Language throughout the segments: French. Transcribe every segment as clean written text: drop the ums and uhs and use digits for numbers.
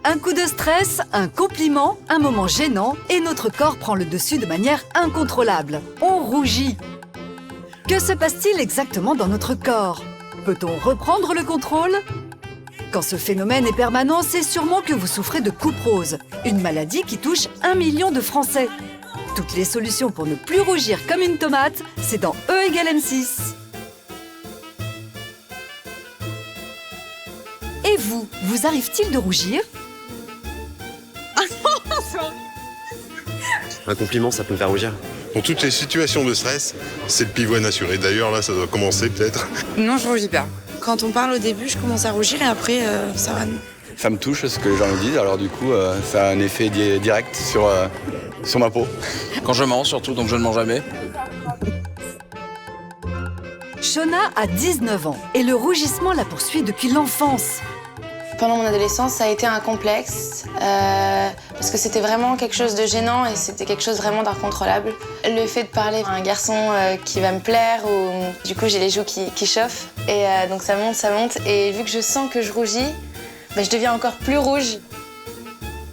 Un coup de stress, un compliment, un moment gênant et notre corps prend le dessus de manière incontrôlable. On rougit. Que se passe-t-il exactement dans notre corps? Peut-on reprendre le contrôle? Quand ce phénomène est permanent, c'est sûrement que vous souffrez de coupe rose, une maladie qui touche 1 million de Français. Toutes les solutions pour ne plus rougir comme une tomate, c'est dans E égale M6. Et vous arrive-t-il de rougir? Un compliment, ça peut me faire rougir. Pour toutes les situations de stress, c'est le pivoine assuré. D'ailleurs, là, ça doit commencer peut-être. Non, je rougis pas. Quand on parle au début, je commence à rougir et après, ça va. Ça me touche ce que les gens me disent, alors du coup, ça a un effet direct sur ma peau. Quand je mens surtout, donc je ne mens jamais. Shona a 19 ans et le rougissement la poursuit depuis l'enfance. Pendant mon adolescence, ça a été un complexe parce que c'était vraiment quelque chose de gênant et c'était quelque chose vraiment d'incontrôlable. Le fait de parler à un garçon qui va me plaire, ou du coup j'ai les joues qui chauffent et donc ça monte et vu que je sens que je rougis, je deviens encore plus rouge.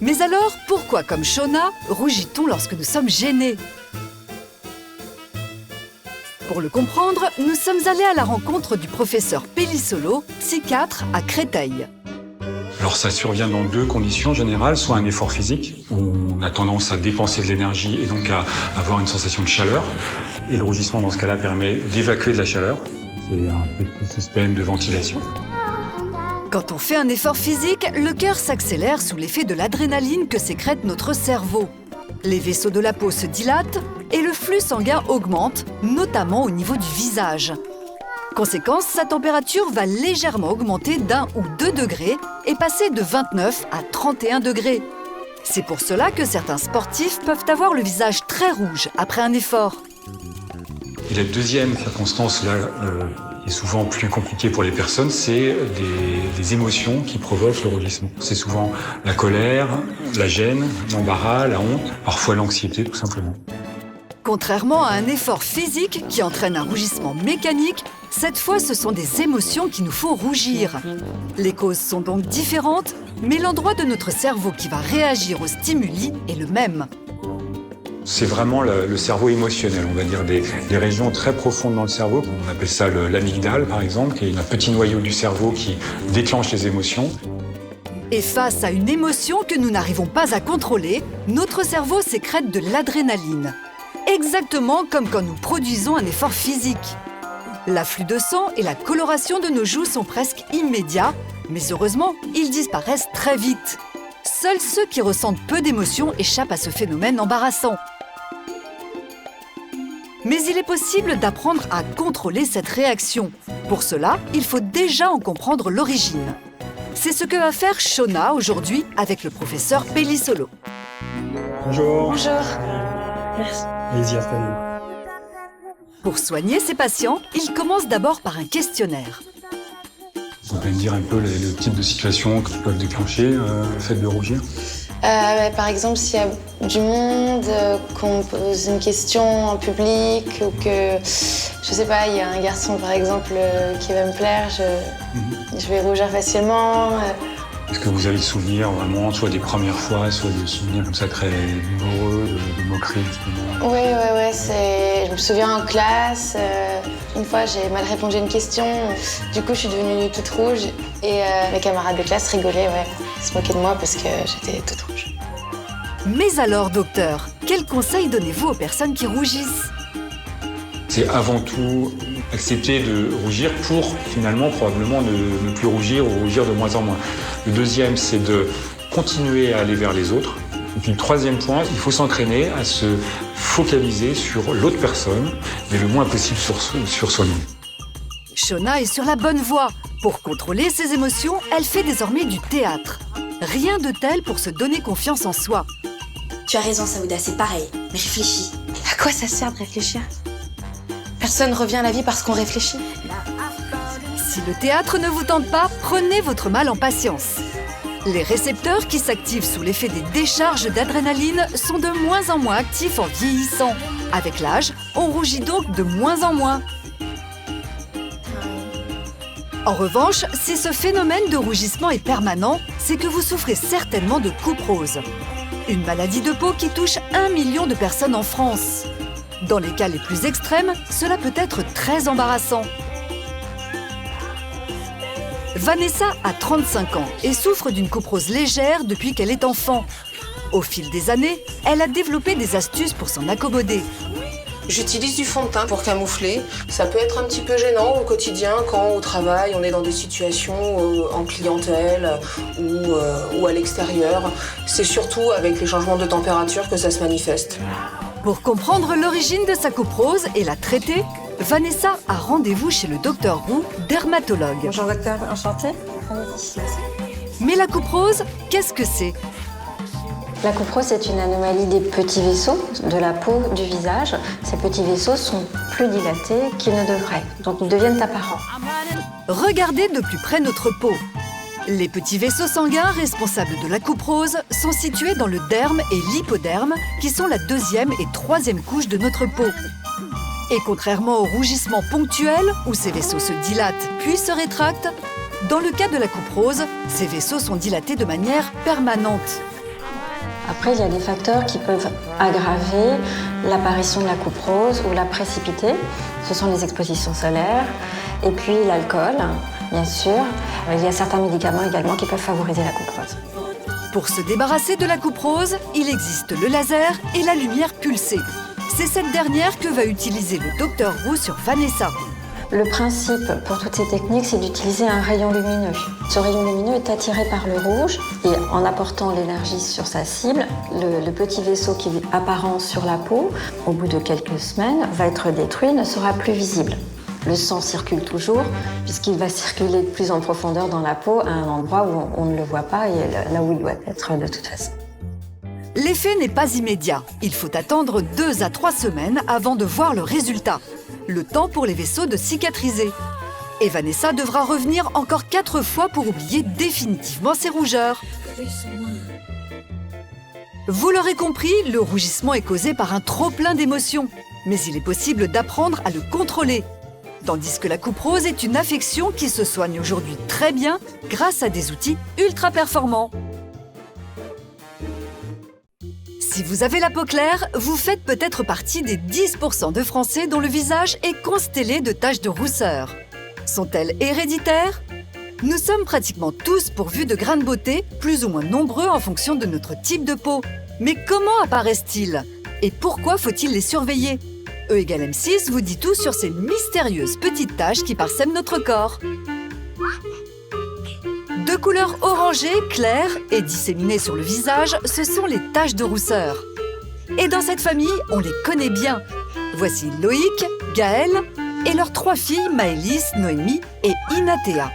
Mais alors, pourquoi, comme Shona, rougit-on lorsque nous sommes gênés? Pour le comprendre, nous sommes allés à la rencontre du professeur Pellissolo, psychiatre à Créteil. Alors ça survient dans deux conditions générales, soit un effort physique, où on a tendance à dépenser de l'énergie et donc à avoir une sensation de chaleur. Et le rougissement dans ce cas-là permet d'évacuer de la chaleur. C'est un petit système de ventilation. Quand on fait un effort physique, le cœur s'accélère sous l'effet de l'adrénaline que sécrète notre cerveau. Les vaisseaux de la peau se dilatent et le flux sanguin augmente, notamment au niveau du visage. Conséquence, sa température va légèrement augmenter d'1 ou 2 degrés et passer de 29 à 31 degrés. C'est pour cela que certains sportifs peuvent avoir le visage très rouge après un effort. Et la deuxième circonstance, là, qui est souvent plus compliquée pour les personnes, c'est des émotions qui provoquent le rougissement. C'est souvent la colère, la gêne, l'embarras, la honte, parfois l'anxiété tout simplement. Contrairement à un effort physique qui entraîne un rougissement mécanique, cette fois ce sont des émotions qui nous font rougir. Les causes sont donc différentes, mais l'endroit de notre cerveau qui va réagir aux stimuli est le même. C'est vraiment le cerveau émotionnel, on va dire des régions très profondes dans le cerveau. On appelle ça l'amygdale, par exemple, qui est un petit noyau du cerveau qui déclenche les émotions. Et face à une émotion que nous n'arrivons pas à contrôler, notre cerveau sécrète de l'adrénaline. Exactement comme quand nous produisons un effort physique. L'afflux de sang et la coloration de nos joues sont presque immédiats, mais heureusement, ils disparaissent très vite. Seuls ceux qui ressentent peu d'émotions échappent à ce phénomène embarrassant. Mais il est possible d'apprendre à contrôler cette réaction. Pour cela, il faut déjà en comprendre l'origine. C'est ce que va faire Shona aujourd'hui avec le professeur Pellissolo. Bonjour. Bonjour. Merci. Allez-y, installez-vous. Pour soigner ses patients, il commence d'abord par un questionnaire. Vous pouvez me dire un peu le type de situation qui peuvent déclencher le fait de rougir? Par exemple, s'il y a du monde, qu'on pose une question en public ou que, je sais pas, il y a un garçon par exemple qui va me plaire, je vais rougir facilement. Est-ce que vous avez le souvenir vraiment, soit des premières fois, soit des souvenirs comme ça très douloureux, de moquerie justement? Oui, je me souviens en classe, une fois j'ai mal répondu à une question, du coup je suis devenue toute rouge et mes camarades de classe rigolaient, se moquaient de moi parce que j'étais toute rouge. Mais alors, docteur, quels conseils donnez-vous aux personnes qui rougissent? C'est avant tout accepter de rougir pour finalement probablement ne plus rougir ou rougir de moins en moins. Le deuxième, c'est de continuer à aller vers les autres. Et puis le troisième point, il faut s'entraîner à se focaliser sur l'autre personne, mais le moins possible sur soi-même. Shona est sur la bonne voie. Pour contrôler ses émotions, elle fait désormais du théâtre. Rien de tel pour se donner confiance en soi. Tu as raison, Saouda, c'est pareil. Mais réfléchis. À quoi ça sert de réfléchir? Personne revient à la vie parce qu'on réfléchit. Si le théâtre ne vous tente pas, prenez votre mal en patience. Les récepteurs qui s'activent sous l'effet des décharges d'adrénaline sont de moins en moins actifs en vieillissant. Avec l'âge, on rougit donc de moins en moins. En revanche, si ce phénomène de rougissement est permanent, c'est que vous souffrez certainement de couperose. Une maladie de peau qui touche 1 million de personnes en France. Dans les cas les plus extrêmes, cela peut être très embarrassant. Vanessa a 35 ans et souffre d'une couperose légère depuis qu'elle est enfant. Au fil des années, elle a développé des astuces pour s'en accommoder. J'utilise du fond de teint pour camoufler. Ça peut être un petit peu gênant au quotidien quand au travail on est dans des situations en clientèle ou à l'extérieur. C'est surtout avec les changements de température que ça se manifeste. Pour comprendre l'origine de sa couperose et la traiter, Vanessa a rendez-vous chez le docteur Roux, dermatologue. Bonjour docteur, enchantée. Mais la couperose, qu'est-ce que c'est? La couperose est une anomalie des petits vaisseaux de la peau du visage. Ces petits vaisseaux sont plus dilatés qu'ils ne devraient, donc ils deviennent apparents. Regardez de plus près notre peau. Les petits vaisseaux sanguins responsables de la couperose sont situés dans le derme et l'hypoderme, qui sont la deuxième et troisième couche de notre peau. Et contrairement au rougissement ponctuel, où ces vaisseaux se dilatent puis se rétractent, dans le cas de la couperose, ces vaisseaux sont dilatés de manière permanente. Après, il y a des facteurs qui peuvent aggraver l'apparition de la couperose ou la précipiter. Ce sont les expositions solaires et puis l'alcool, bien sûr. Il y a certains médicaments également qui peuvent favoriser la couperose. Pour se débarrasser de la couperose, il existe le laser et la lumière pulsée. C'est cette dernière que va utiliser le docteur Roux sur Vanessa. Le principe pour toutes ces techniques, c'est d'utiliser un rayon lumineux. Ce rayon lumineux est attiré par le rouge et en apportant l'énergie sur sa cible, le petit vaisseau qui est apparent sur la peau, au bout de quelques semaines, va être détruit et ne sera plus visible. Le sang circule toujours puisqu'il va circuler plus en profondeur dans la peau à un endroit où on ne le voit pas et là où il doit être de toute façon. L'effet n'est pas immédiat. Il faut attendre 2 à 3 semaines avant de voir le résultat. Le temps pour les vaisseaux de cicatriser. Et Vanessa devra revenir encore 4 fois pour oublier définitivement ses rougeurs. Vous l'aurez compris, le rougissement est causé par un trop-plein d'émotions. Mais il est possible d'apprendre à le contrôler. Tandis que la couperose est une affection qui se soigne aujourd'hui très bien grâce à des outils ultra performants. Si vous avez la peau claire, vous faites peut-être partie des 10% de Français dont le visage est constellé de taches de rousseur. Sont-elles héréditaires? Nous sommes pratiquement tous pourvus de grains de beauté, plus ou moins nombreux en fonction de notre type de peau. Mais comment apparaissent-ils? Et pourquoi faut-il les surveiller? E égale M6 vous dit tout sur ces mystérieuses petites taches qui parsèment notre corps. De couleur orangée, claire et disséminées sur le visage, ce sont les taches de rousseur. Et dans cette famille, on les connaît bien. Voici Loïc, Gaël et leurs 3 filles, Maëlys, Noémie et Inatea.